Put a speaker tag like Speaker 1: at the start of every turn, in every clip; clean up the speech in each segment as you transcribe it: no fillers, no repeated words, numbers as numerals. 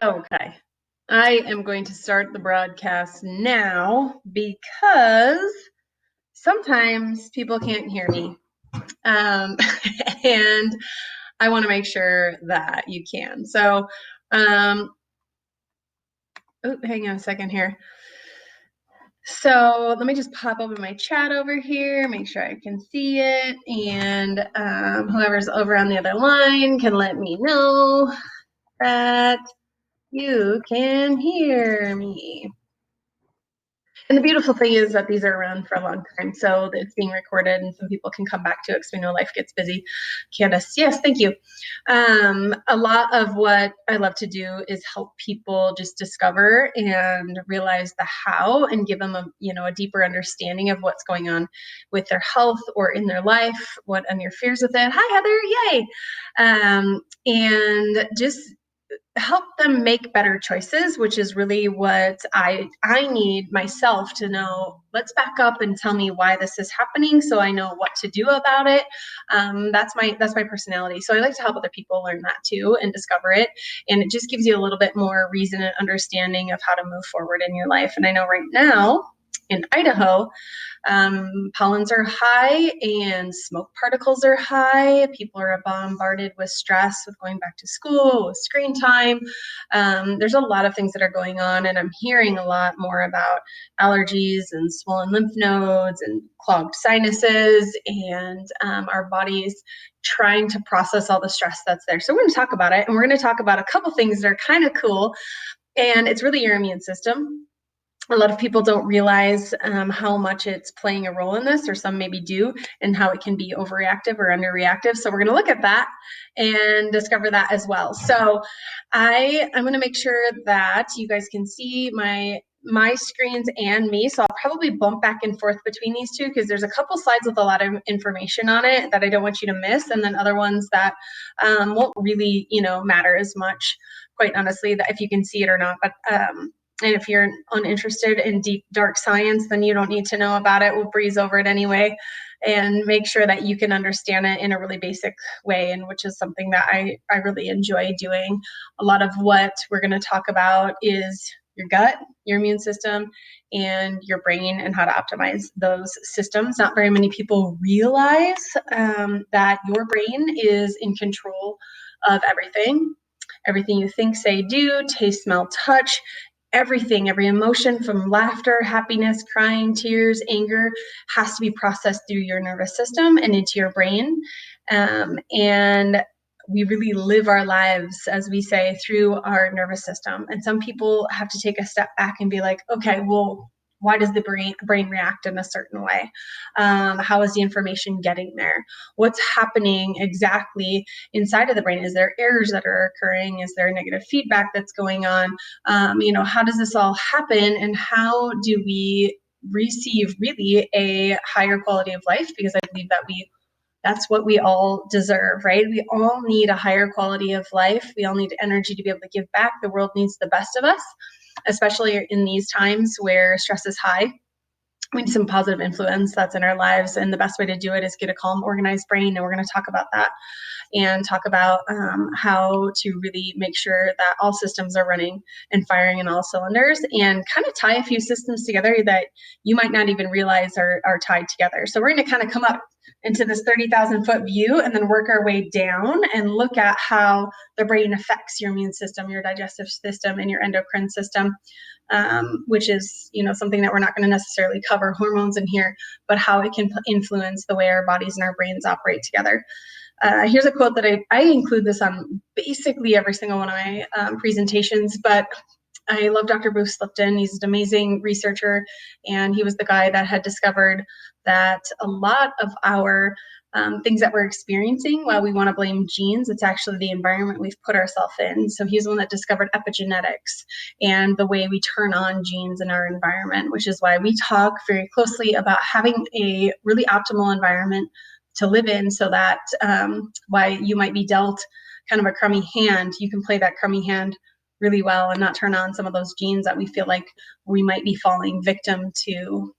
Speaker 1: Okay, I am going to start the broadcast now because sometimes people can't hear me. And I want to make sure that you can. So, hang on a second here. So let me just pop open my chat over here, make sure I can see it, and whoever's over on the other line can let me know that you can hear me. And the beautiful thing is that these are around for a long time, so it's being recorded and some people can come back to it because we know life gets busy. Candace, yes, thank you. A lot of what I love to do is help people just discover and realize the how and give them a deeper understanding of what's going on with their health or in their life, what and your fears with it. Hi, Heather, yay! And just help them make better choices, which is really what I need myself to know. Let's back up and tell me why this is happening so I know what to do about it. That's my personality. So I like to help other people learn that too and discover it. And it just gives you a little bit more reason and understanding of how to move forward in your life. And I know right now in Idaho, pollens are high and smoke particles are high. People are bombarded with stress with going back to school, with screen time. There's a lot of things that are going on, and I'm hearing a lot more about allergies and swollen lymph nodes and clogged sinuses and our bodies trying to process all the stress that's there. So we're going to talk about it, and we're going to talk about a couple things that are kind of cool, and it's really your immune system. A lot of people don't realize how much it's playing a role in this, or some maybe do, and how it can be overreactive or underreactive. So we're going to look at that and discover that as well. So I'm going to make sure that you guys can see my screens and me. So I'll probably bump back and forth between these two because there's a couple slides with a lot of information on it that I don't want you to miss, and then other ones that won't really, matter as much, quite honestly, that if you can see it or not. But and if you're uninterested in deep, dark science, then you don't need to know about it. We'll breeze over it anyway and make sure that you can understand it in a really basic way, and which is something that I really enjoy doing. A lot of what we're going to talk about is your gut, your immune system, and your brain, and how to optimize those systems. Not very many people realize that your brain is in control of everything. Everything you think, say, do, taste, smell, touch, everything, every emotion from laughter, happiness, crying, tears, anger has to be processed through your nervous system and into your brain. And we really live our lives, as we say, through our nervous system. And some people have to take a step back and be like, okay, well, why does the brain react in a certain way? How is the information getting there? What's happening exactly inside of the brain? Is there errors that are occurring? Is there negative feedback that's going on? How does this all happen? And how do we receive really a higher quality of life? Because I believe that that's what we all deserve, right? We all need a higher quality of life. We all need energy to be able to give back. The world needs the best of us, especially in these times where stress is high. We need some positive influence that's in our lives. And the best way to do it is get a calm, organized brain. And we're going to talk about that and talk about how to really make sure that all systems are running and firing in all cylinders, and kind of tie a few systems together that you might not even realize are tied together. So we're going to kind of come up into this 30,000 foot view and then work our way down and look at how the brain affects your immune system, your digestive system, and your endocrine system, which is, something that we're not going to necessarily cover hormones in here, but how it can influence the way our bodies and our brains operate together. Here's a quote that I include this on basically every single one of my presentations, but I love Dr. Bruce Lipton. He's an amazing researcher, and he was the guy that had discovered that a lot of our things that we're experiencing, while we want to blame genes, it's actually the environment we've put ourselves in. So he's the one that discovered epigenetics and the way we turn on genes in our environment, which is why we talk very closely about having a really optimal environment to live in, so that why you might be dealt kind of a crummy hand, you can play that crummy hand really well and not turn on some of those genes that we feel like we might be falling victim to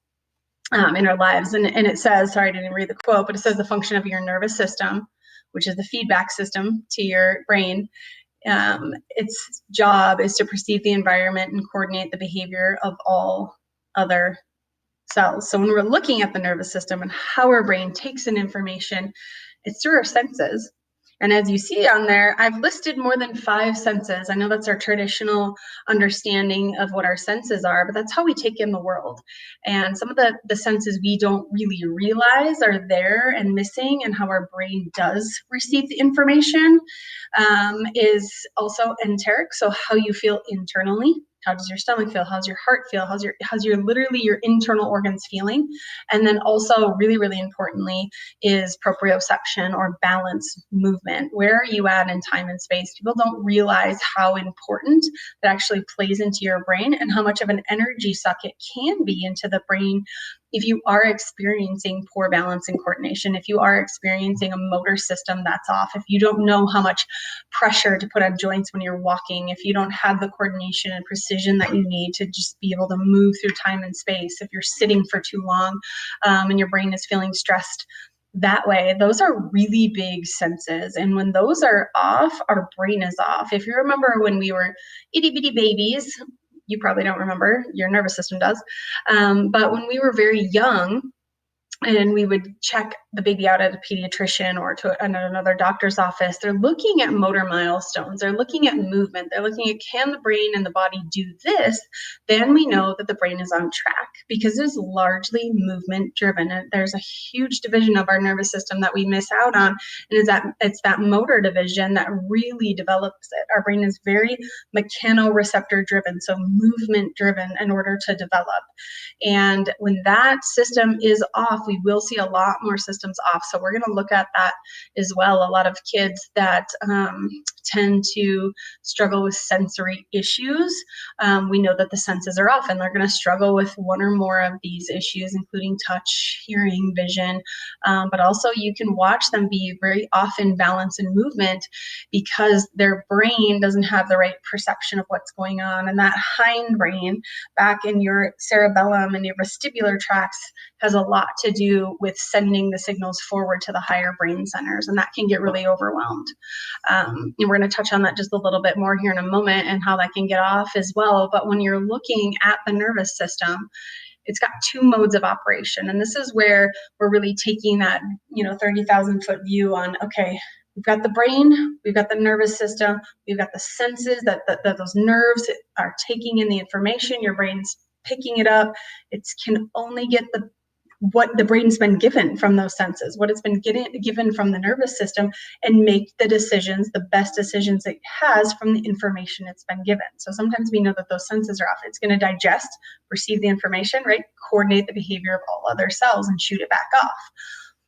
Speaker 1: in our lives. And it says, sorry, I didn't read the quote, but it says the function of your nervous system, which is the feedback system to your brain, its job is to perceive the environment and coordinate the behavior of all other cells. So when we're looking at the nervous system and how our brain takes in information, it's through our senses. And as you see on there, I've listed more than 5 senses. I know that's our traditional understanding of what our senses are, but that's how we take in the world. And some of the senses we don't really realize are there and missing, and how our brain does receive the information is also enteric. So how you feel internally. How does your stomach feel? How's your heart feel? How's your literally your internal organs feeling? And then also really, really importantly is proprioception, or balance movement. Where are you at in time and space? People don't realize how important that actually plays into your brain, and how much of an energy suck it can be into the brain if you are experiencing poor balance and coordination, if you are experiencing a motor system that's off, if you don't know how much pressure to put on joints when you're walking, if you don't have the coordination and precision that you need to just be able to move through time and space, if you're sitting for too long and your brain is feeling stressed that way, those are really big senses. And when those are off, our brain is off. If you remember when we were itty bitty babies, you probably don't remember, your nervous system does. But when we were very young, and we would check the baby out at a pediatrician or to another doctor's office, they're looking at motor milestones. They're looking at movement. They're looking at, can the brain and the body do this? Then we know that the brain is on track, because it's largely movement driven. And there's a huge division of our nervous system that we miss out on. And it's that motor division that really develops it. Our brain is very mechanoreceptor driven, so movement driven in order to develop. And when that system is off, we will see a lot more systems off. So we're going to look at that as well. A lot of kids that tend to struggle with sensory issues, we know that the senses are off, and they're going to struggle with one or more of these issues, including touch, hearing, vision. But also you can watch them be very off in balance and movement, because their brain doesn't have the right perception of what's going on. And that hindbrain back in your cerebellum and your vestibular tracts has a lot to do with sending the signals forward to the higher brain centers, and that can get really overwhelmed. And we're going to touch on that just a little bit more here in a moment, and how that can get off as well. But when you're looking at the nervous system, it's got 2 modes of operation. And this is where we're really taking that, 30,000 foot view on, okay, we've got the brain, we've got the nervous system, we've got the senses that those nerves are taking in the information, your brain's picking it up. It can only get what the brain's been given from those senses, what it's been given from the nervous system, and make the decisions, the best decisions it has from the information it's been given. So sometimes we know that those senses are off. It's going to digest, receive the information, right? Coordinate the behavior of all other cells and shoot it back off.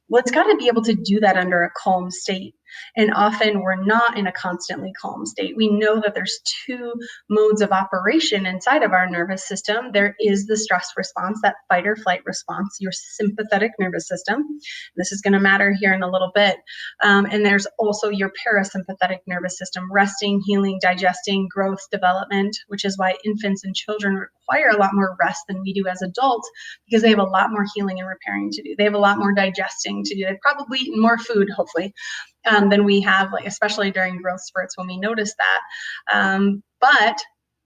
Speaker 1: Well, it's got to be able to do that under a calm state. And often we're not in a constantly calm state. We know that there's 2 modes of operation inside of our nervous system. There is the stress response, that fight or flight response, your sympathetic nervous system. This is going to matter here in a little bit. And there's also your parasympathetic nervous system, resting, healing, digesting, growth, development, which is why infants and children require a lot more rest than we do as adults, because they have a lot more healing and repairing to do. They have a lot more digesting to do. They've probably eaten more food, hopefully, than we have, like especially during growth spurts when we notice that. But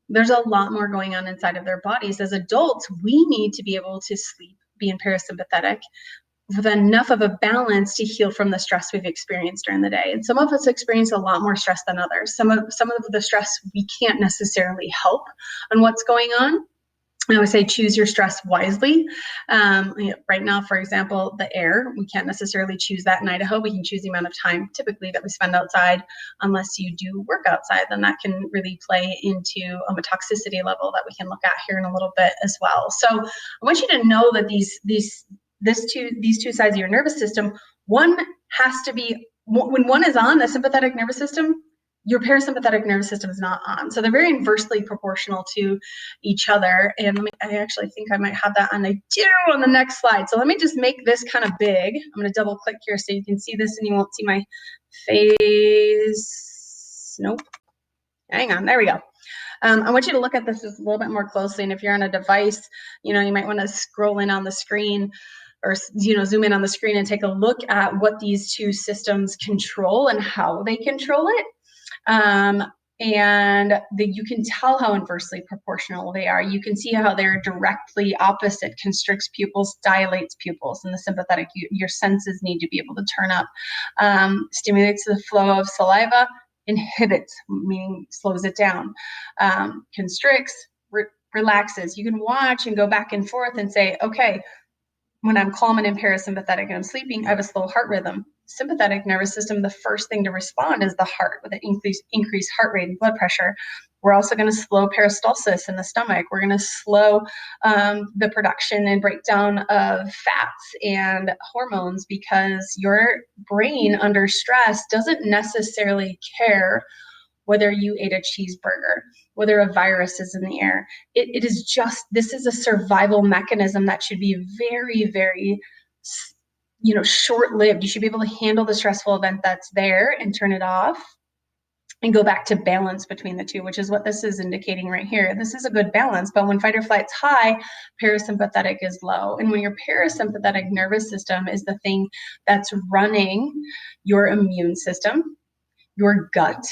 Speaker 1: there's a lot more going on inside of their bodies. As adults, we need to be able to sleep, be in parasympathetic, with enough of a balance to heal from the stress we've experienced during the day. And some of us experience a lot more stress than others. Some of the stress we can't necessarily help on what's going on. I always say choose your stress wisely. Right now, for example, the air, we can't necessarily choose that in Idaho. We can choose the amount of time typically that we spend outside. Unless you do work outside, then that can really play into a toxicity level that we can look at here in a little bit as well. So I want you to know that these two sides of your nervous system, one has to be, when one is on, the sympathetic nervous system, your parasympathetic nervous system is not on. So they're very inversely proportional to each other. And I actually think I might have that on the next slide. So let me just make this kind of big. I'm going to double click here so you can see this and you won't see my face. Nope. Hang on. There we go. I want you to look at this just a little bit more closely. And if you're on a device, you might want to scroll in on the screen, or zoom in on the screen and take a look at what these 2 systems control and how they control it. And you can tell how inversely proportional they are. You can see how they're directly opposite, constricts pupils, dilates pupils. In the sympathetic, your senses need to be able to turn up. Stimulates the flow of saliva, inhibits, meaning slows it down. Constricts, relaxes. You can watch and go back and forth and say, okay, when I'm calm and in parasympathetic and I'm sleeping, I have a slow heart rhythm. Sympathetic nervous system, the first thing to respond is the heart with an increased heart rate and blood pressure. We're also going to slow peristalsis in the stomach. We're going to slow the production and breakdown of fats and hormones, because your brain under stress doesn't necessarily care whether you ate a cheeseburger, whether a virus is in the air. It is just, this is a survival mechanism that should be very, very, short-lived. You should be able to handle the stressful event that's there and turn it off and go back to balance between the two, which is what this is indicating right here. This is a good balance, but when fight or flight's high, parasympathetic is low. And when your parasympathetic nervous system is the thing that's running your immune system, your gut,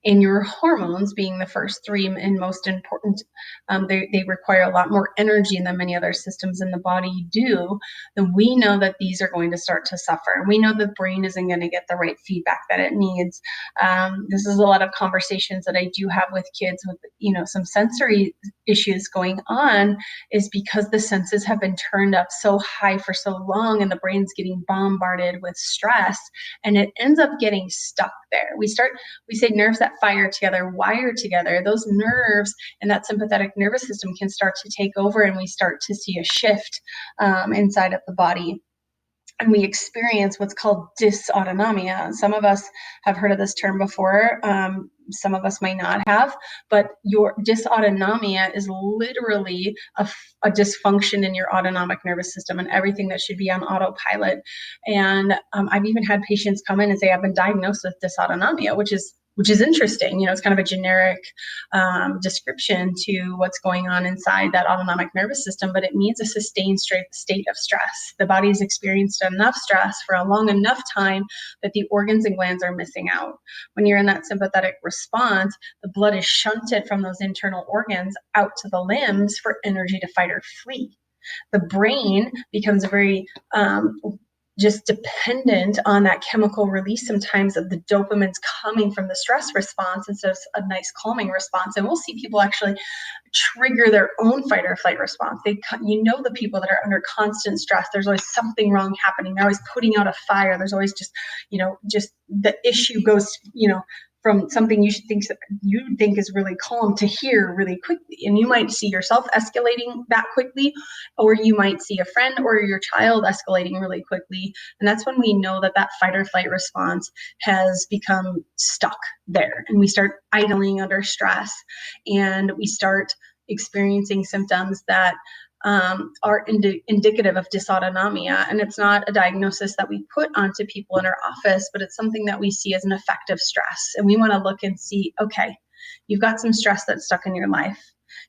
Speaker 1: and your hormones being the first three and most important, they require a lot more energy than many other systems in the body do, then we know that these are going to start to suffer. We know the brain isn't going to get the right feedback that it needs. This is a lot of conversations that I do have with kids with, some sensory issues going on, is because the senses have been turned up so high for so long and the brain's getting bombarded with stress, and it ends up getting stuck there. We say nerves that fire together, wire together. Those nerves and that sympathetic nervous system can start to take over, and we start to see a shift inside of the body. And we experience what's called dysautonomia. Some of us have heard of this term before. Some of us might not have, but your dysautonomia is literally a dysfunction in your autonomic nervous system and everything that should be on autopilot. And I've even had patients come in and say, I've been diagnosed with dysautonomia, which is interesting. It's kind of a generic description to what's going on inside that autonomic nervous system, but it means a sustained state of stress. The body's experienced enough stress for a long enough time that the organs and glands are missing out. When you're in that sympathetic response, the blood is shunted from those internal organs out to the limbs for energy to fight or flee. The brain becomes very just dependent on that chemical release sometimes of the dopamines coming from the stress response instead of a nice calming response. And we'll see people actually trigger their own fight or flight response. The people that are under constant stress, there's always something wrong happening. They're always putting out a fire. There's always just the issue goes, from something you think is really calm to here really quickly. And you might see yourself escalating that quickly, or you might see a friend or your child escalating really quickly. And that's when we know that fight or flight response has become stuck there. And we start idling under stress, and we start experiencing symptoms that are indicative of dysautonomia. And it's not a diagnosis that we put onto people in our office, but it's something that we see as an effective stress. And we want to look and see, okay, you've got some stress that's stuck in your life.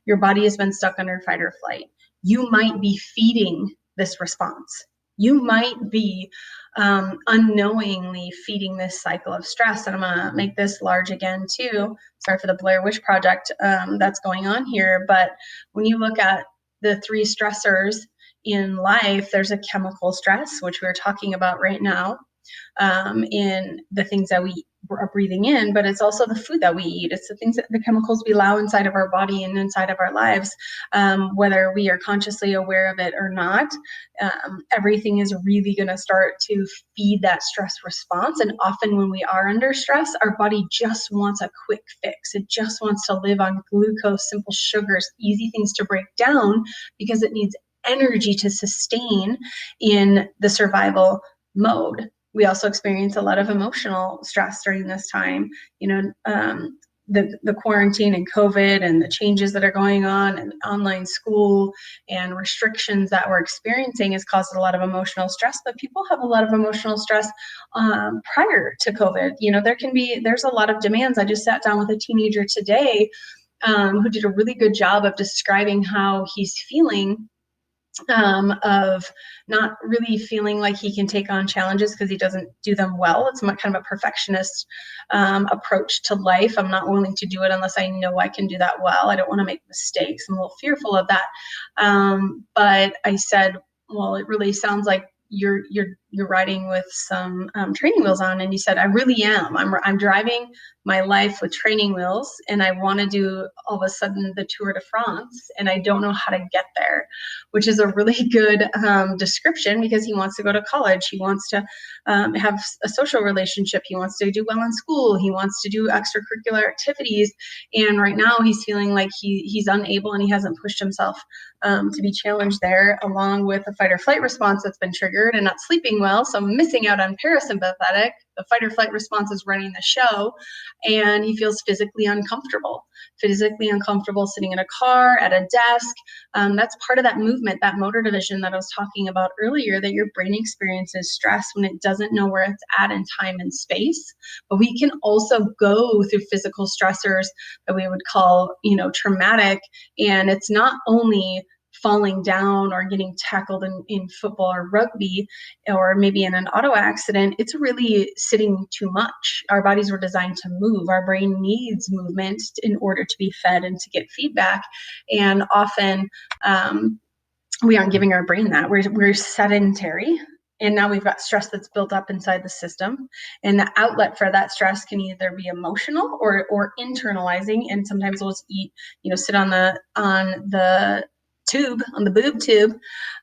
Speaker 1: Your body has been stuck under fight or flight. You might be feeding this response. You might be unknowingly feeding this cycle of stress. And I'm going to make this large again too. Sorry for the Blair Witch Project that's going on here. But when you look at the three stressors in life, there's a chemical stress, which we're talking about right now, in the things that we are breathing in, but it's also the food that we eat. It's the chemicals we allow inside of our body and inside of our lives, whether we are consciously aware of it or not. Everything is really going to start to feed that stress response. And often when we are under stress, our body just wants a quick fix. It just wants to live on glucose, simple sugars, easy things to break down, because it needs energy to sustain in the survival mode. We also experience a lot of emotional stress during this time. The quarantine and COVID and the changes that are going on and online school and restrictions that we're experiencing has caused a lot of emotional stress, but people have a lot of emotional stress prior to COVID. There's a lot of demands. I just sat down with a teenager today who did a really good job of describing how he's feeling of not really feeling like he can take on challenges because he doesn't do them well. It's kind of a perfectionist approach to life. I'm not willing to do it unless I know I can do that well. I don't want to make mistakes. I'm a little fearful of that. But I said, well, it really sounds like you're riding with some training wheels on. And you said, I really am. I'm driving my life with training wheels, and I want to do all of a sudden the Tour de France, and I don't know how to get there, which is a really good description, because he wants to go to college. He wants to have a social relationship. He wants to do well in school. He wants to do extracurricular activities. And right now he's feeling like he's unable, and he hasn't pushed himself to be challenged there, along with a fight or flight response that's been triggered and not sleeping well. So I'm missing out on parasympathetic. The fight or flight response is running the show, and he feels physically uncomfortable sitting in a car, at a desk. That's part of that movement, that motor division that I was talking about earlier, that your brain experiences stress when it doesn't know where it's at in time and space. But we can also go through physical stressors that we would call, traumatic. And it's not only falling down or getting tackled in football or rugby, or maybe in an auto accident. It's really sitting too much. Our bodies were designed to move. Our brain needs movement in order to be fed and to get feedback. And often we aren't giving our brain that. We're sedentary. And now we've got stress that's built up inside the system. And the outlet for that stress can either be emotional or internalizing. And sometimes we'll just sit on the tube, on the boob tube,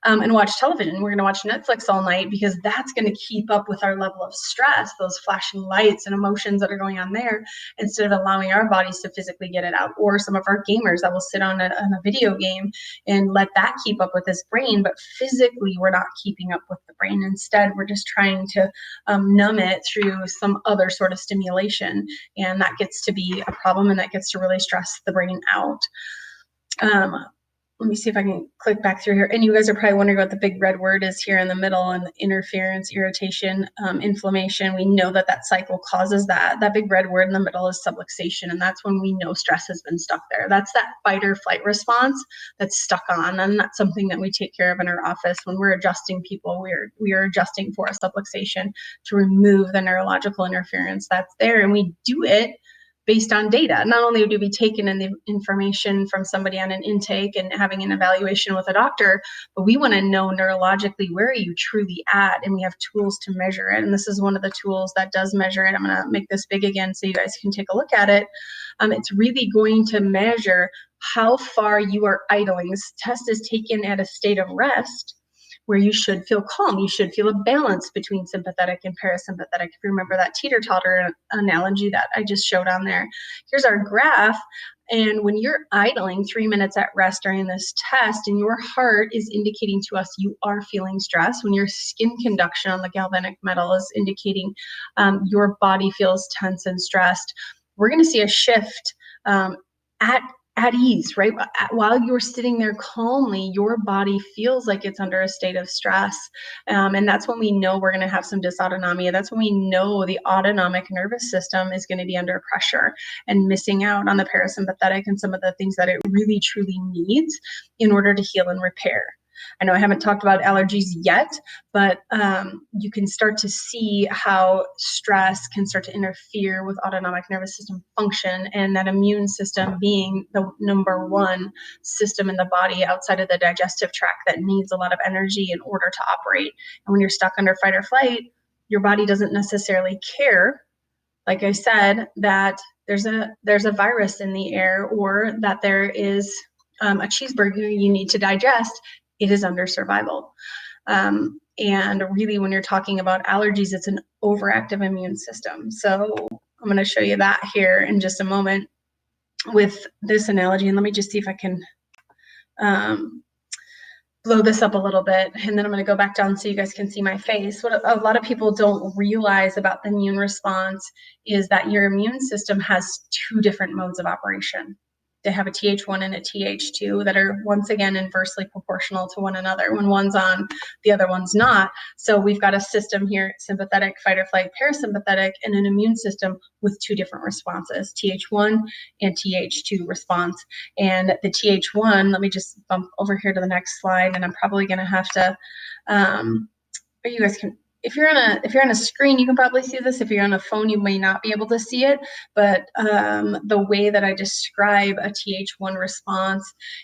Speaker 1: and watch television. We're going to watch Netflix all night because that's going to keep up with our level of stress, those flashing lights and emotions that are going on there, instead of allowing our bodies to physically get it out. Or some of our gamers that will sit on a video game and let that keep up with this brain, but physically we're not keeping up with the brain. Instead, we're just trying to numb it through some other sort of stimulation, and that gets to be a problem, and that gets to really stress the brain out. Let me see if I can click back through here. And you guys are probably wondering what the big red word is here in the middle, and the interference, irritation, inflammation. We know that cycle causes that. That big red word in the middle is subluxation, and that's when we know stress has been stuck there. That's that fight or flight response that's stuck on, and that's something that we take care of in our office when we're adjusting people. We are adjusting for a subluxation to remove the neurological interference that's there, and we do it based on data. Not only do we take in the information from somebody on an intake and having an evaluation with a doctor, but we want to know neurologically, where are you truly at? And we have tools to measure it. And this is one of the tools that does measure it. I'm going to make this big again so you guys can take a look at it. It's really going to measure how far you are idling. This test is taken at a state of rest, where you should feel calm. You should feel a balance between sympathetic and parasympathetic. If you remember that teeter-totter analogy that I just showed on there. Here's our graph. And when you're idling 3 minutes at rest during this test, and your heart is indicating to us you are feeling stress, when your skin conduction on the galvanic metal is indicating your body feels tense and stressed, we're going to see a shift at ease, right? While you're sitting there calmly, your body feels like it's under a state of stress. And that's when we know we're going to have some dysautonomia. That's when we know the autonomic nervous system is going to be under pressure and missing out on the parasympathetic and some of the things that it really truly needs in order to heal and repair. I know I haven't talked about allergies yet, but you can start to see how stress can start to interfere with autonomic nervous system function, and that immune system being the number one system in the body outside of the digestive tract that needs a lot of energy in order to operate. And when you're stuck under fight or flight, your body doesn't necessarily care, like I said, that there's a virus in the air, or that there is a cheeseburger you need to digest. It is under survival. And really, when you're talking about allergies, it's an overactive immune system. So I'm going to show you that here in just a moment with this analogy. And let me just see if I can blow this up a little bit. And then I'm going to go back down so you guys can see my face. What a lot of people don't realize about the immune response is that your immune system has two different modes of operation. they have a Th1 and a Th2 that are once again inversely proportional to one another. When one's on, the other one's not. So we've got a system here, sympathetic, fight or flight, parasympathetic, and an immune system with two different responses, Th1 and Th2 response. And the Th1, let me just bump over here to the next slide, and I'm probably going to have to, or you guys can, if you're on a screen, you can probably see this. If you're on a phone, you may not be able to see it. But the way that I describe a Th1 response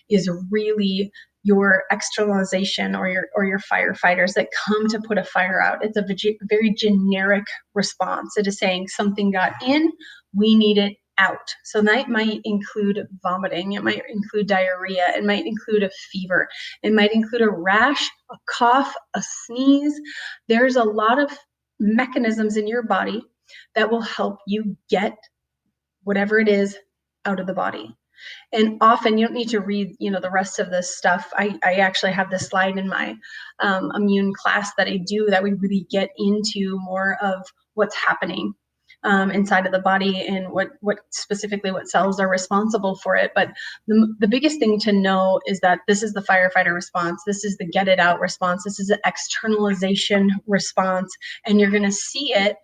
Speaker 1: is really your externalization or your firefighters that come to put a fire out. It's a very generic response. It is saying something got in, we need it out. So that might include vomiting, it might include diarrhea, it might include a fever, it might include a rash, a cough, a sneeze. There's a lot of mechanisms in your body that will help you get whatever it is out of the body. And often you don't need to read, the rest of this stuff. I actually have this slide in my immune class that I do that we really get into more of what's happening inside of the body and what specifically what cells are responsible for it. But the biggest thing to know is that this is the firefighter response. This is the get it out response. This is the externalization response. And you're going to see it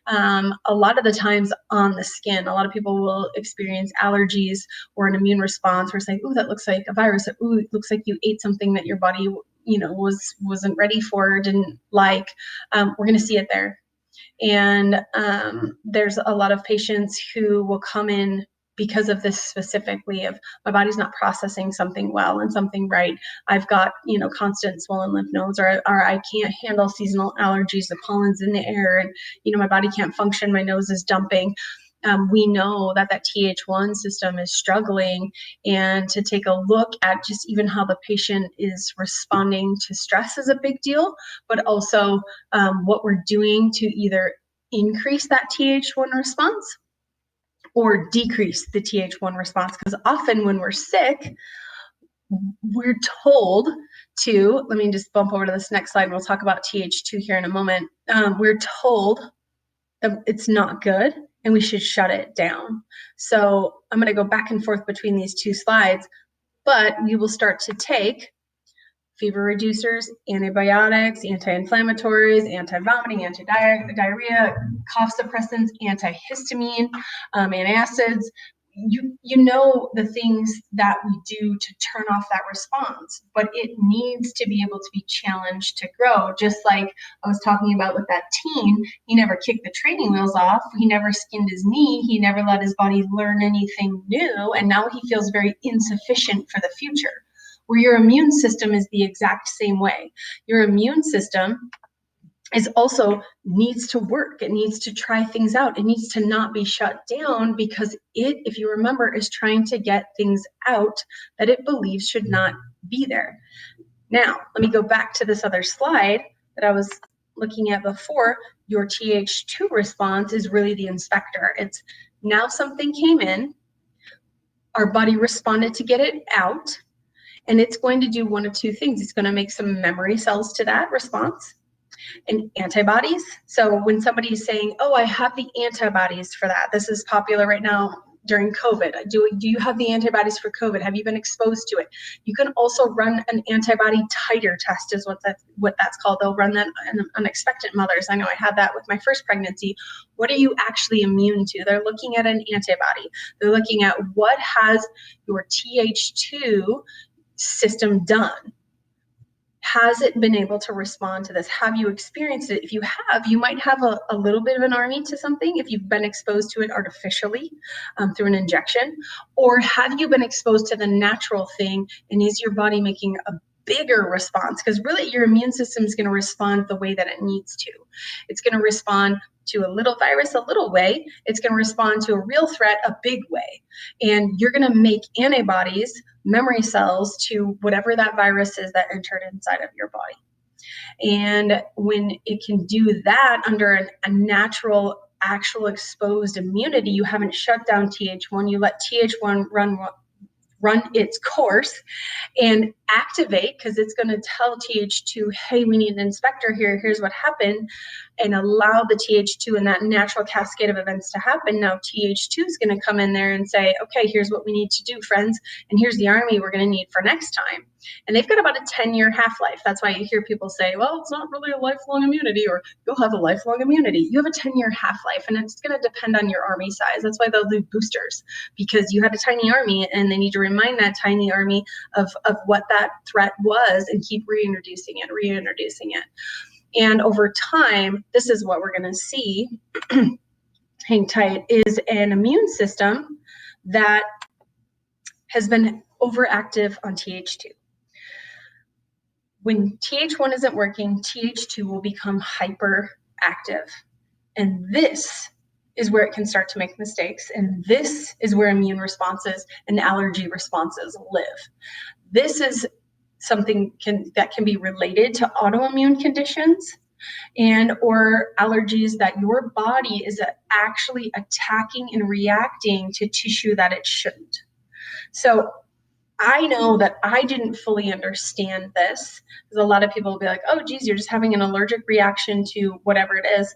Speaker 1: a lot of the times on the skin. A lot of people will experience allergies or an immune response where it's like, ooh, that looks like a virus. Ooh, it looks like you ate something that your body, wasn't ready for, didn't like. We're going to see it there. And there's a lot of patients who will come in because of this specifically of my body's not processing something well and something right. I've got, constant swollen lymph nodes, or I can't handle seasonal allergies, the pollen's in the air, and, my body can't function, my nose is dumping. We know that Th1 system is struggling, and to take a look at just even how the patient is responding to stress is a big deal, but also what we're doing to either increase that Th1 response or decrease the Th1 response. Because often when we're sick, we're told to, let me just bump over to this next slide, and we'll talk about Th2 here in a moment. We're told that it's not good and we should shut it down. So I'm going to go back and forth between these two slides, but we will start to take fever reducers, antibiotics, anti-inflammatories, anti-vomiting, anti-diarrhea, cough suppressants, antihistamine, antacids. You know the things that we do to turn off that response, but it needs to be able to be challenged to grow. Just like I was talking about with that teen, he never kicked the training wheels off, he never skinned his knee, he never let his body learn anything new, and now he feels very insufficient for the future. Where your immune system is the exact same way. Your immune system is also needs to work. It needs to try things out. It needs to not be shut down because it, if you remember, is trying to get things out that it believes should not be there. Now, let me go back to this other slide that I was looking at before. Your Th2 response is really the inspector. It's now something came in, our body responded to get it out, and it's going to do one of two things. It's going to make some memory cells to that response and antibodies. So when somebody's saying, oh, I have the antibodies for that. This is popular right now during COVID. Do you have the antibodies for COVID? Have you been exposed to it? You can also run an antibody titer test is what that's called. They'll run that on expectant mothers. I know I had that with my first pregnancy. What are you actually immune to? They're looking at an antibody. They're looking at what has your Th2 system done. Has it been able to respond to this? Have you experienced it? If you have, you might have a little bit of an army to something if you've been exposed to it artificially through an injection, or have you been exposed to the natural thing, and is your body making a bigger response? Because really your immune system is going to respond the way that it needs to. It's going to respond to a little virus a little way. It's going to respond to a real threat a big way. And you're going to make antibodies, memory cells to whatever that virus is that entered inside of your body. And when it can do that under a natural, actual exposed immunity, you haven't shut down Th1, you let Th1 run its course and activate, because it's going to tell Th2, hey, we need an inspector here. Here's what happened. and allow the Th2 and that natural cascade of events to happen, now Th2 is going to come in there and say, okay, here's what we need to do, friends, and here's the army we're going to need for next time. And they've got about a 10-year half-life. That's why you hear people say, well, it's not really a lifelong immunity, or you'll have a lifelong immunity. You have a 10-year half-life, and it's going to depend on your army size. That's why they'll do boosters, because you had a tiny army, and they need to remind that tiny army of what that threat was and keep reintroducing it. And over time, this is what we're going to see, hang tight, is an immune system that has been overactive on Th2. When Th1 isn't working, Th2 will become hyperactive. And this is where it can start to make mistakes. And this is where immune responses and allergy responses live. This is something that can be related to autoimmune conditions and or allergies that your body is actually attacking and reacting to tissue that it shouldn't. So I know that I didn't fully understand this, because a lot of people will be like, oh, geez, you're just having an allergic reaction to whatever it is.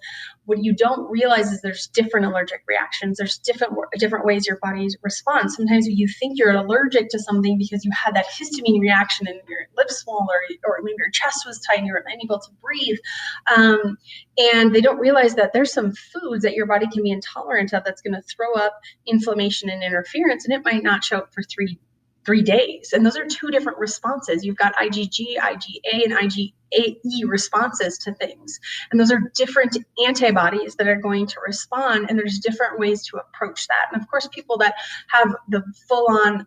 Speaker 1: What you don't realize is there's different allergic reactions. There's different ways your body responds. Sometimes you think you're allergic to something because you had that histamine reaction and your lips swollen, or maybe your chest was tight and you were unable to breathe. And they don't realize that there's some foods that your body can be intolerant of that's going to throw up inflammation and interference, and it might not show up for 3 days. And those are 2 different responses. You've got IgG, IgA, and IgE responses to things. And those are different antibodies that are going to respond. And there's different ways to approach that. And of course, people that have the full-on,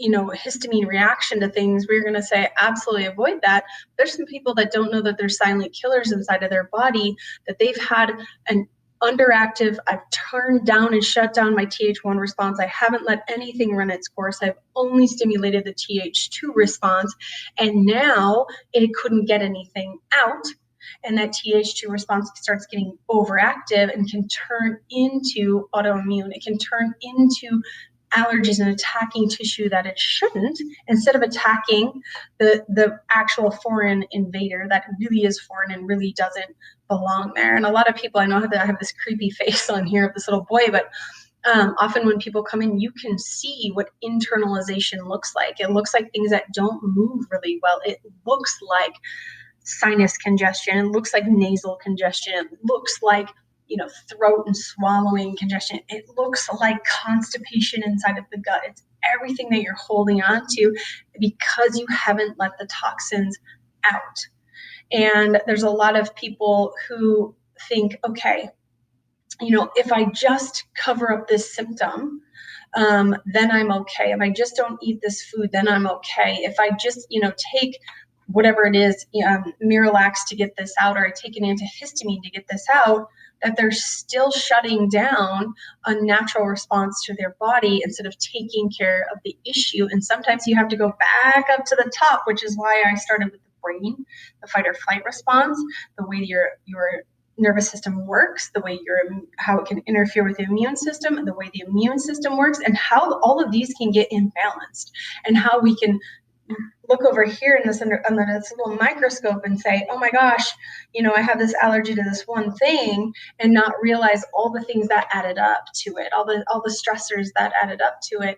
Speaker 1: histamine reaction to things, we're going to say absolutely avoid that. There's some people that don't know that there's silent killers inside of their body, that they've had an underactive, I've turned down and shut down my Th1 response. I haven't let anything run its course. I've only stimulated the Th2 response, and now it couldn't get anything out. And that Th2 response starts getting overactive and can turn into autoimmune. It can turn into allergies and attacking tissue that it shouldn't, instead of attacking the actual foreign invader that really is foreign and really doesn't belong there. And a lot of people, I know that I have this creepy face on here of this little boy, but often when people come in, you can see what internalization looks like. It looks like things that don't move really well. It looks like sinus congestion. It looks like nasal congestion. It looks like throat and swallowing congestion. It looks like constipation inside of the gut. It's everything that you're holding on to because you haven't let the toxins out. And there's a lot of people who think, okay, if I just cover up this symptom, then I'm okay. If I just don't eat this food, then I'm okay. If I just, take whatever it is, Miralax to get this out, or I take an antihistamine to get this out, that they're still shutting down a natural response to their body instead of taking care of the issue. And sometimes you have to go back up to the top, which is why I started with the brain, the fight or flight response, the way your nervous system works, the way how it can interfere with the immune system, and the way the immune system works, and how all of these can get imbalanced, and how we can look over here in under this little microscope and say, oh my gosh, I have this allergy to this one thing, and not realize all the things that added up to it, all the stressors that added up to it,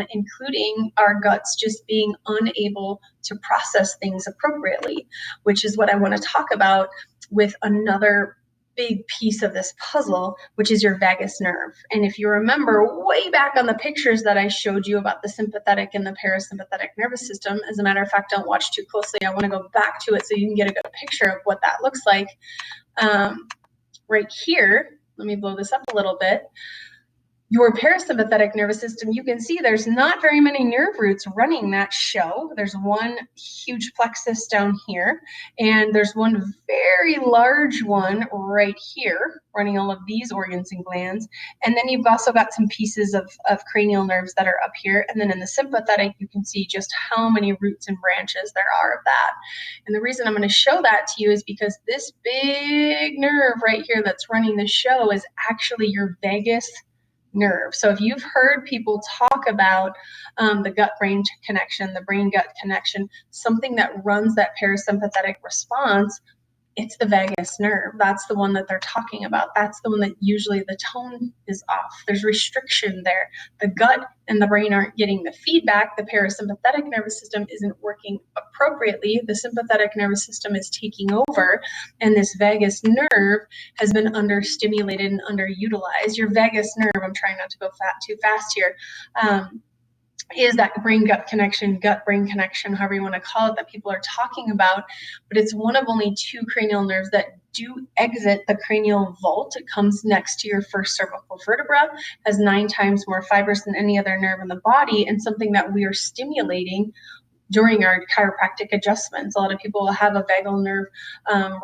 Speaker 1: including our guts just being unable to process things appropriately, which is what I want to talk about with another big piece of this puzzle, which is your vagus nerve. And if you remember way back on the pictures that I showed you about the sympathetic and the parasympathetic nervous system, as a matter of fact, don't watch too closely. I want to go back to it so you can get a good picture of what that looks like. Right here, let me blow this up a little bit. Your parasympathetic nervous system, you can see there's not very many nerve roots running that show. There's one huge plexus down here, and there's one very large one right here running all of these organs and glands. And then you've also got some pieces of cranial nerves that are up here. And then in the sympathetic, you can see just how many roots and branches there are of that. And the reason I'm going to show that to you is because this big nerve right here that's running the show is actually your vagus nerve. So if you've heard people talk about the gut-brain connection, the brain-gut connection, something that runs that parasympathetic response it's the vagus nerve. That's the one that they're talking about. That's the one that usually the tone is off. There's restriction there. The gut and the brain aren't getting the feedback. The parasympathetic nervous system isn't working appropriately. The sympathetic nervous system is taking over, and this vagus nerve has been understimulated and underutilized. Your vagus nerve, I'm trying not to go too fast here, is that brain-gut connection, gut-brain connection, however you want to call it, that people are talking about. But it's one of only 2 cranial nerves that do exit the cranial vault. It comes next to your first cervical vertebra, has 9 times more fibers than any other nerve in the body, and something that we are stimulating during our chiropractic adjustments. A lot of people will have a vagal nerve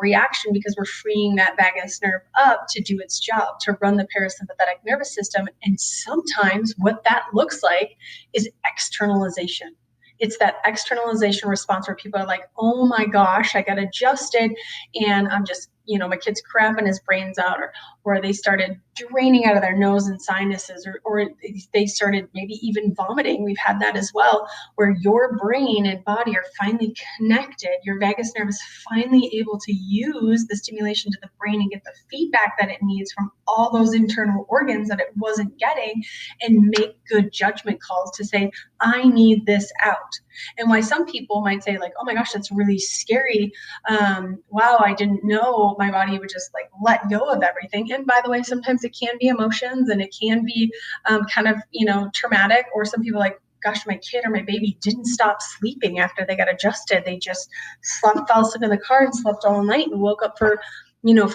Speaker 1: reaction because we're freeing that vagus nerve up to do its job, to run the parasympathetic nervous system. And sometimes what that looks like is externalization. It's that externalization response where people are like, oh my gosh, I got adjusted and I'm just, my kid's crapping his brains out, or they started draining out of their nose and sinuses, or they started maybe even vomiting. We've had that as well, where your brain and body are finally connected. Your vagus nerve is finally able to use the stimulation to the brain and get the feedback that it needs from all those internal organs that it wasn't getting, and make good judgment calls to say, I need this out. And why some people might say like, oh my gosh, that's really scary. Wow, I didn't know my body would just like let go of everything. And by the way, sometimes it can be emotions, and it can be kind of, traumatic. Or some people like, gosh, my kid or my baby didn't stop sleeping after they got adjusted. They just fell asleep in the car and slept all night and woke up for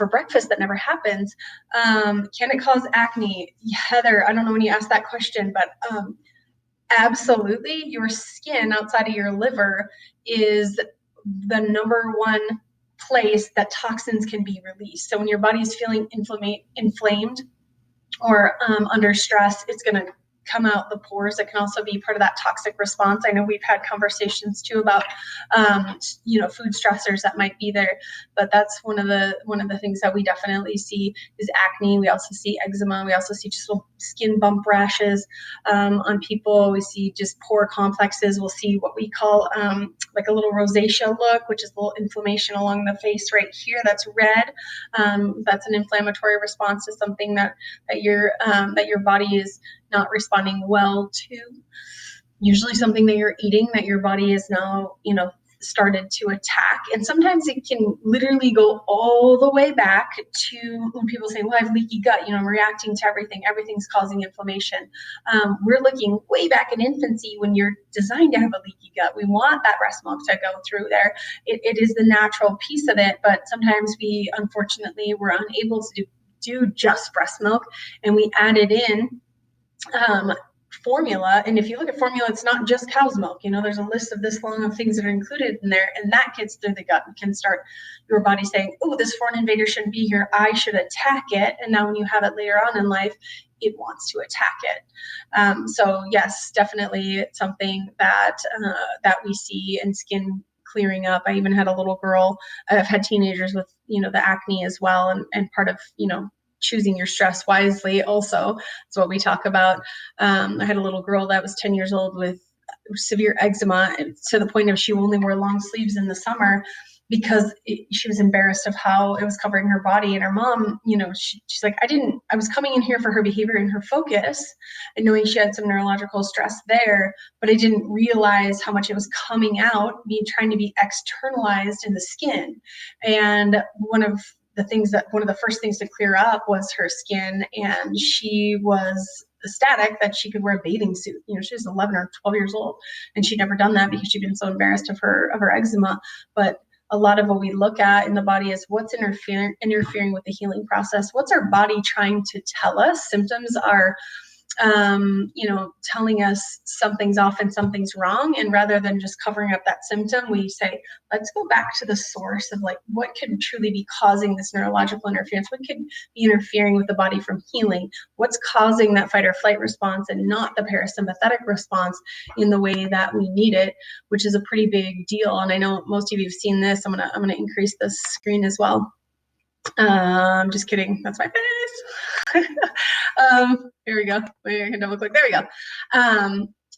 Speaker 1: breakfast. That never happens. Can it cause acne? Heather, I don't know when you asked that question, but absolutely. Your skin outside of your liver is the number one place that toxins can be released. So when your body is feeling inflamed or under stress, it's going to come out the pores. It can also be part of that toxic response. I know we've had conversations too about, food stressors that might be there, but that's one of the things that we definitely see is acne. We also see eczema. We also see just little skin bump rashes on people. We see just pore complexes. We'll see what we call like a little rosacea look, which is a little inflammation along the face right here. That's red. That's an inflammatory response to something that your body is not responding well to, usually something that you're eating that your body is now, started to attack. And sometimes it can literally go all the way back to when people say, well, I have leaky gut, I'm reacting to everything's causing inflammation. We're looking way back in infancy when you're designed to have a leaky gut. We want that breast milk to go through there. It is the natural piece of it, but sometimes unfortunately, we're unable to do just breast milk, and we added in formula. And if you look at formula, it's not just cow's milk. There's a list of this long of things that are included in there, and that gets through the gut and can start your body saying, oh, this foreign invader shouldn't be here. I should attack it. And now when you have it later on in life, it wants to attack it. So yes, definitely it's something that we see in skin clearing up. I even had a little girl. I've had teenagers with, the acne as well. And part of, choosing your stress wisely also. That's what we talk about. I had a little girl that was 10 years old with severe eczema to the point of she only wore long sleeves in the summer because she was embarrassed of how it was covering her body. And her mom, she's like, I was coming in here for her behavior and her focus and knowing she had some neurological stress there, but I didn't realize how much it was coming out, trying to be externalized in the skin. And one of the first things to clear up was her skin, and she was ecstatic that she could wear a bathing suit. She was 11 or 12 years old, and she'd never done that because she'd been so embarrassed of her eczema. But a lot of what we look at in the body is what's interfering with the healing process. What's our body trying to tell us? Symptoms are telling us something's off and something's wrong. And rather than just covering up that symptom, we say, let's go back to the source of like what could truly be causing this neurological interference? What could be interfering with the body from healing? What's causing that fight or flight response and not the parasympathetic response in the way that we need it, which is a pretty big deal. And I know most of you have seen this. I'm gonna increase the screen as well. Just kidding. That's my face. Here we go. I can double click. There we go.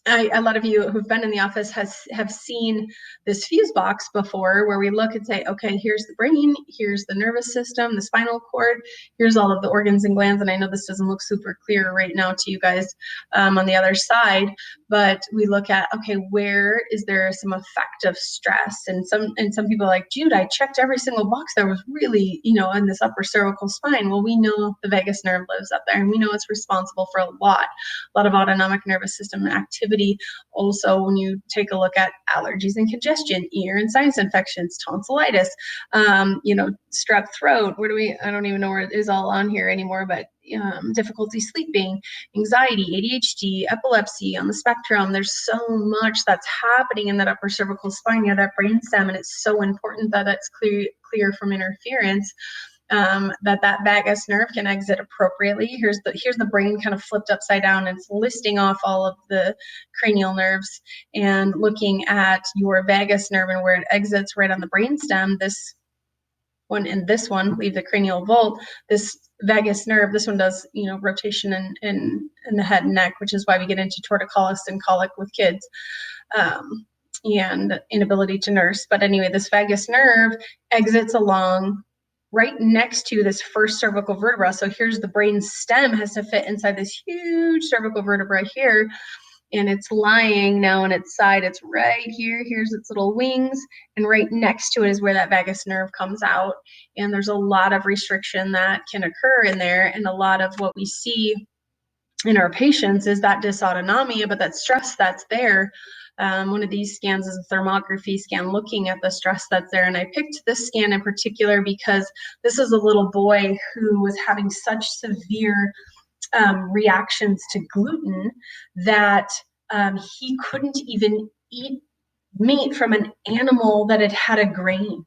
Speaker 1: a lot of you who've been in the office have seen this fuse box before, where we look and say, okay, here's the brain, here's the nervous system, the spinal cord, here's all of the organs and glands. And I know this doesn't look super clear right now to you guys on the other side, but we look at, okay, where is there some effect of stress? And some people are like, Jude, I checked every single box that was really, in this upper cervical spine. Well, we know the vagus nerve lives up there, and we know it's responsible for a lot of autonomic nervous system activity. Also, when you take a look at allergies and congestion, ear and sinus infections, tonsillitis, strep throat, I don't even know where it is all on here anymore, but difficulty sleeping, anxiety, ADHD, epilepsy on the spectrum. There's so much that's happening in that upper cervical spine, that brainstem, and it's so important that it's clear from interference. That vagus nerve can exit appropriately. Here's the brain kind of flipped upside down, and it's listing off all of the cranial nerves and looking at your vagus nerve and where it exits right on the brainstem. This one and this one leave the cranial vault. This vagus nerve, this one does, rotation in the head and neck, which is why we get into torticollis and colic with kids. And inability to nurse. But anyway, this vagus nerve exits along right next to this first cervical vertebra. So here's the brain stem has to fit inside this huge cervical vertebra here. And it's lying now on its side. It's right here. Here's its little wings. And right next to it is where that vagus nerve comes out. And there's a lot of restriction that can occur in there. And a lot of what we see in our patients is that dysautonomia, but that stress that's there. One of these scans is a thermography scan looking at the stress that's there. And I picked this scan in particular because this is a little boy who was having such severe reactions to gluten that he couldn't even eat meat from an animal that had a grain.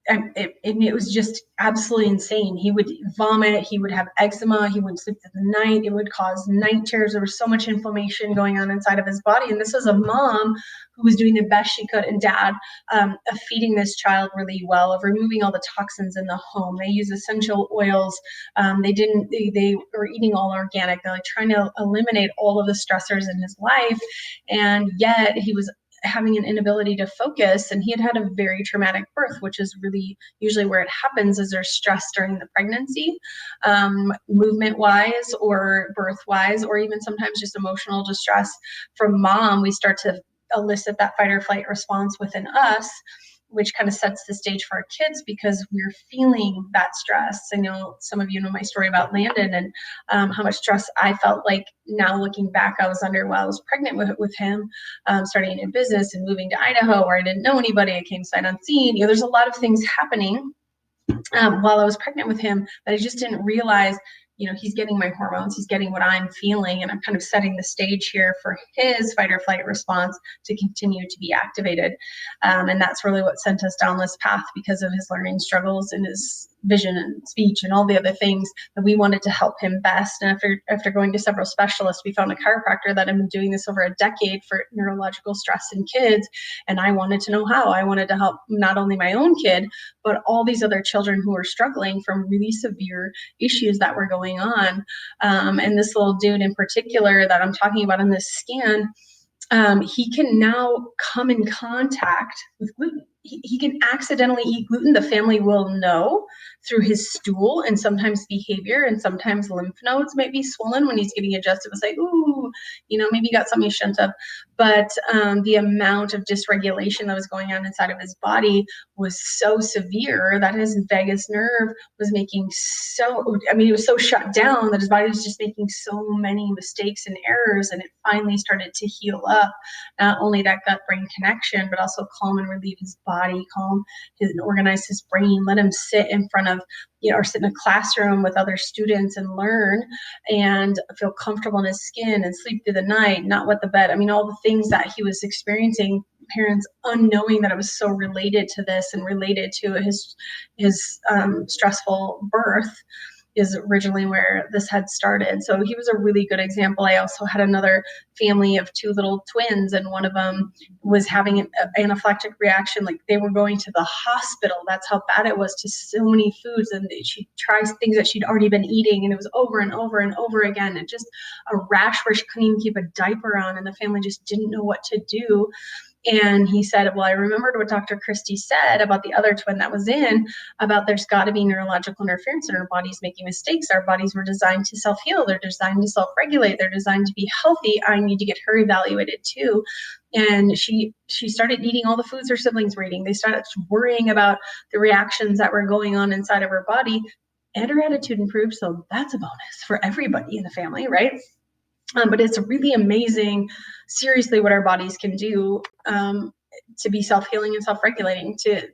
Speaker 1: And it was just absolutely insane. He would vomit, he would have eczema, he wouldn't sleep through the night, it would cause night terrors. There was so much inflammation going on inside of his body. And this was a mom who was doing the best she could, and dad, of feeding this child really well, of removing all the toxins in the home. They use essential oils. They were eating all organic. They're like trying to eliminate all of the stressors in his life. And yet he was having an inability to focus, and he had a very traumatic birth, which is really usually where it happens, is there's stress during the pregnancy, movement wise or birth wise, or even sometimes just emotional distress from mom. We start to elicit that fight or flight response within us, which kind of sets the stage for our kids because we're feeling that stress. I know some of you know my story about Landon and how much stress I felt like now looking back I was under while I was pregnant with him, starting a new business and moving to Idaho where I didn't know anybody. I came sight unseen. There's a lot of things happening while I was pregnant with him that I just didn't realize. He's getting my hormones, he's getting what I'm feeling, and I'm kind of setting the stage here for his fight or flight response to continue to be activated. And that's really what sent us down this path because of his learning struggles and his vision and speech and all the other things that we wanted to help him best. And after going to several specialists, we found a chiropractor that had been doing this over a decade for neurological stress in kids. And I wanted to know how. I wanted to help not only my own kid, but all these other children who were struggling from really severe issues that were going on. And this little dude in particular that I'm talking about in this scan, he can now come in contact with gluten. He can accidentally eat gluten. The family will know through his stool and sometimes behavior, and sometimes lymph nodes might be swollen when he's getting adjusted. It's like, ooh, maybe you got something you shouldn't have. But the amount of dysregulation that was going on inside of his body was so severe that his vagus nerve was making it was so shut down that his body was just making so many mistakes and errors, and it finally started to heal up. Not only that gut-brain connection, but also calm and relieve his body, organize his brain, let him sit in front of, or sit in a classroom with other students and learn and feel comfortable in his skin and sleep through the night, not wet the bed. All the things that he was experiencing, parents unknowing that it was so related to this and related to his stressful birth. is originally where this had started. So he was a really good example. I also had another family of 2 little twins, and one of them was having an anaphylactic reaction. Like they were going to the hospital. That's how bad it was to so many foods. And she tries things that she'd already been eating, and it was over and over and over again. And just a rash where she couldn't even keep a diaper on, and the family just didn't know what to do. And he said, well, I remembered what Dr. Christie said about the other twin that was in, about there's got to be neurological interference in our bodies making mistakes. Our bodies were designed to self-heal. They're designed to self-regulate. They're designed to be healthy. I need to get her evaluated too. And she started eating all the foods her siblings were eating. They started worrying about the reactions that were going on inside of her body, and her attitude improved. So that's a bonus for everybody in the family, right? But it's really amazing, seriously, what our bodies can do to be self-healing and self-regulating, to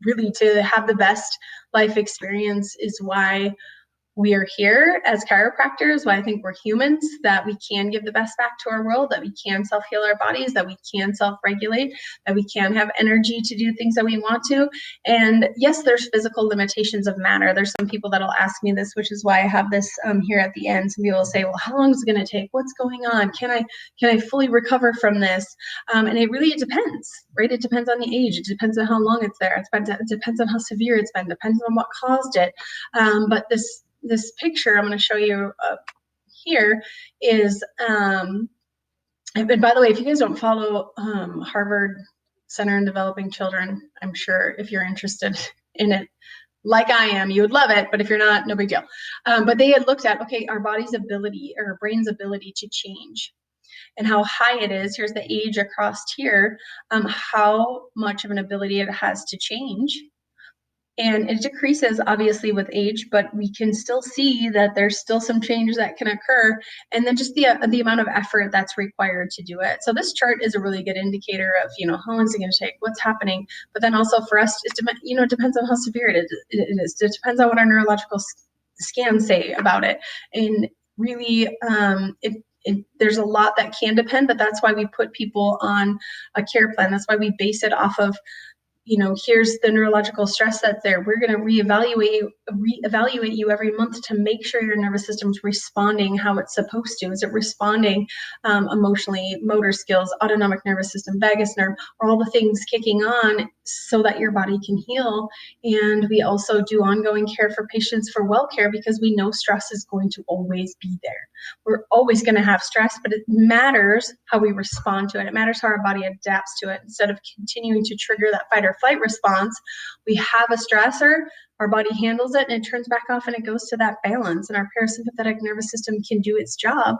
Speaker 1: really to have the best life experience is why we are here as chiropractors, why I think we're humans, that we can give the best back to our world, that we can self-heal our bodies, that we can self-regulate, that we can have energy to do things that we want to. And yes, there's physical limitations of matter. There's some people that'll ask me this, which is why I have this here at the end. Some people will say, well, how long is it going to take? What's going on? Can I fully recover from this? And it depends, right? It depends on the age. It depends on how long it's there. It depends on how severe it's been. It depends on what caused it. But this picture I'm going to show you here is, and by the way, if you guys don't follow Harvard Center on Developing Children, I'm sure if you're interested in it, like I am, you would love it, but if you're not, no big deal. But they had looked at, okay, our body's ability, or our brain's ability to change, and how high it is. Here's the age across here, how much of an ability it has to change. And it decreases obviously with age, but we can still see that there's still some change that can occur, and then just the amount of effort that's required to do it. So this chart is a really good indicator of, how long is it going to take, what's happening. But then also for us, it depends on how severe it is. It depends on what our neurological scans say about it. And really, there's a lot that can depend, but that's why we put people on a care plan. That's why we base it off of, here's the neurological stress that's there. We're going to reevaluate you every month to make sure your nervous system's responding how it's supposed to. Is it responding emotionally, motor skills, autonomic nervous system, vagus nerve, all the things kicking on so that your body can heal? And we also do ongoing care for patients for well care, because we know stress is going to always be there. We're always going to have stress, but it matters how we respond to it. It matters how our body adapts to it. Instead of continuing to trigger that fight or flight response, we have a stressor, our body handles it, and it turns back off, and it goes to that balance, and our parasympathetic nervous system can do its job.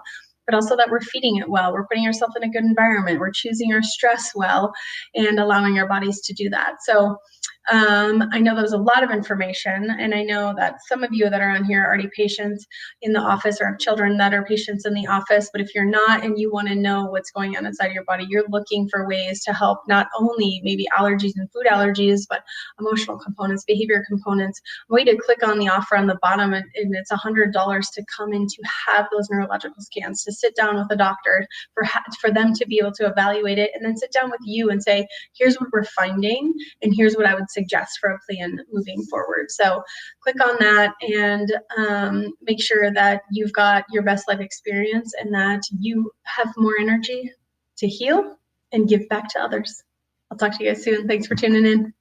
Speaker 1: But also that we're feeding it well, we're putting ourselves in a good environment, we're choosing our stress well, and allowing our bodies to do that. So I know that was a lot of information, and I know that some of you that are on here are already patients in the office, or have children that are patients in the office. But if you're not, and you want to know what's going on inside your body, you're looking for ways to help not only maybe allergies and food allergies, but emotional components, behavior components, a way to click on the offer on the bottom, and it's $100 to come in to have those neurological scans, to sit down with a doctor, for them to be able to evaluate it, and then sit down with you and say, here's what we're finding, and here's what I would suggest for a plan moving forward. So click on that, and make sure that you've got your best life experience, and that you have more energy to heal and give back to others. I'll talk to you guys soon. Thanks for tuning in.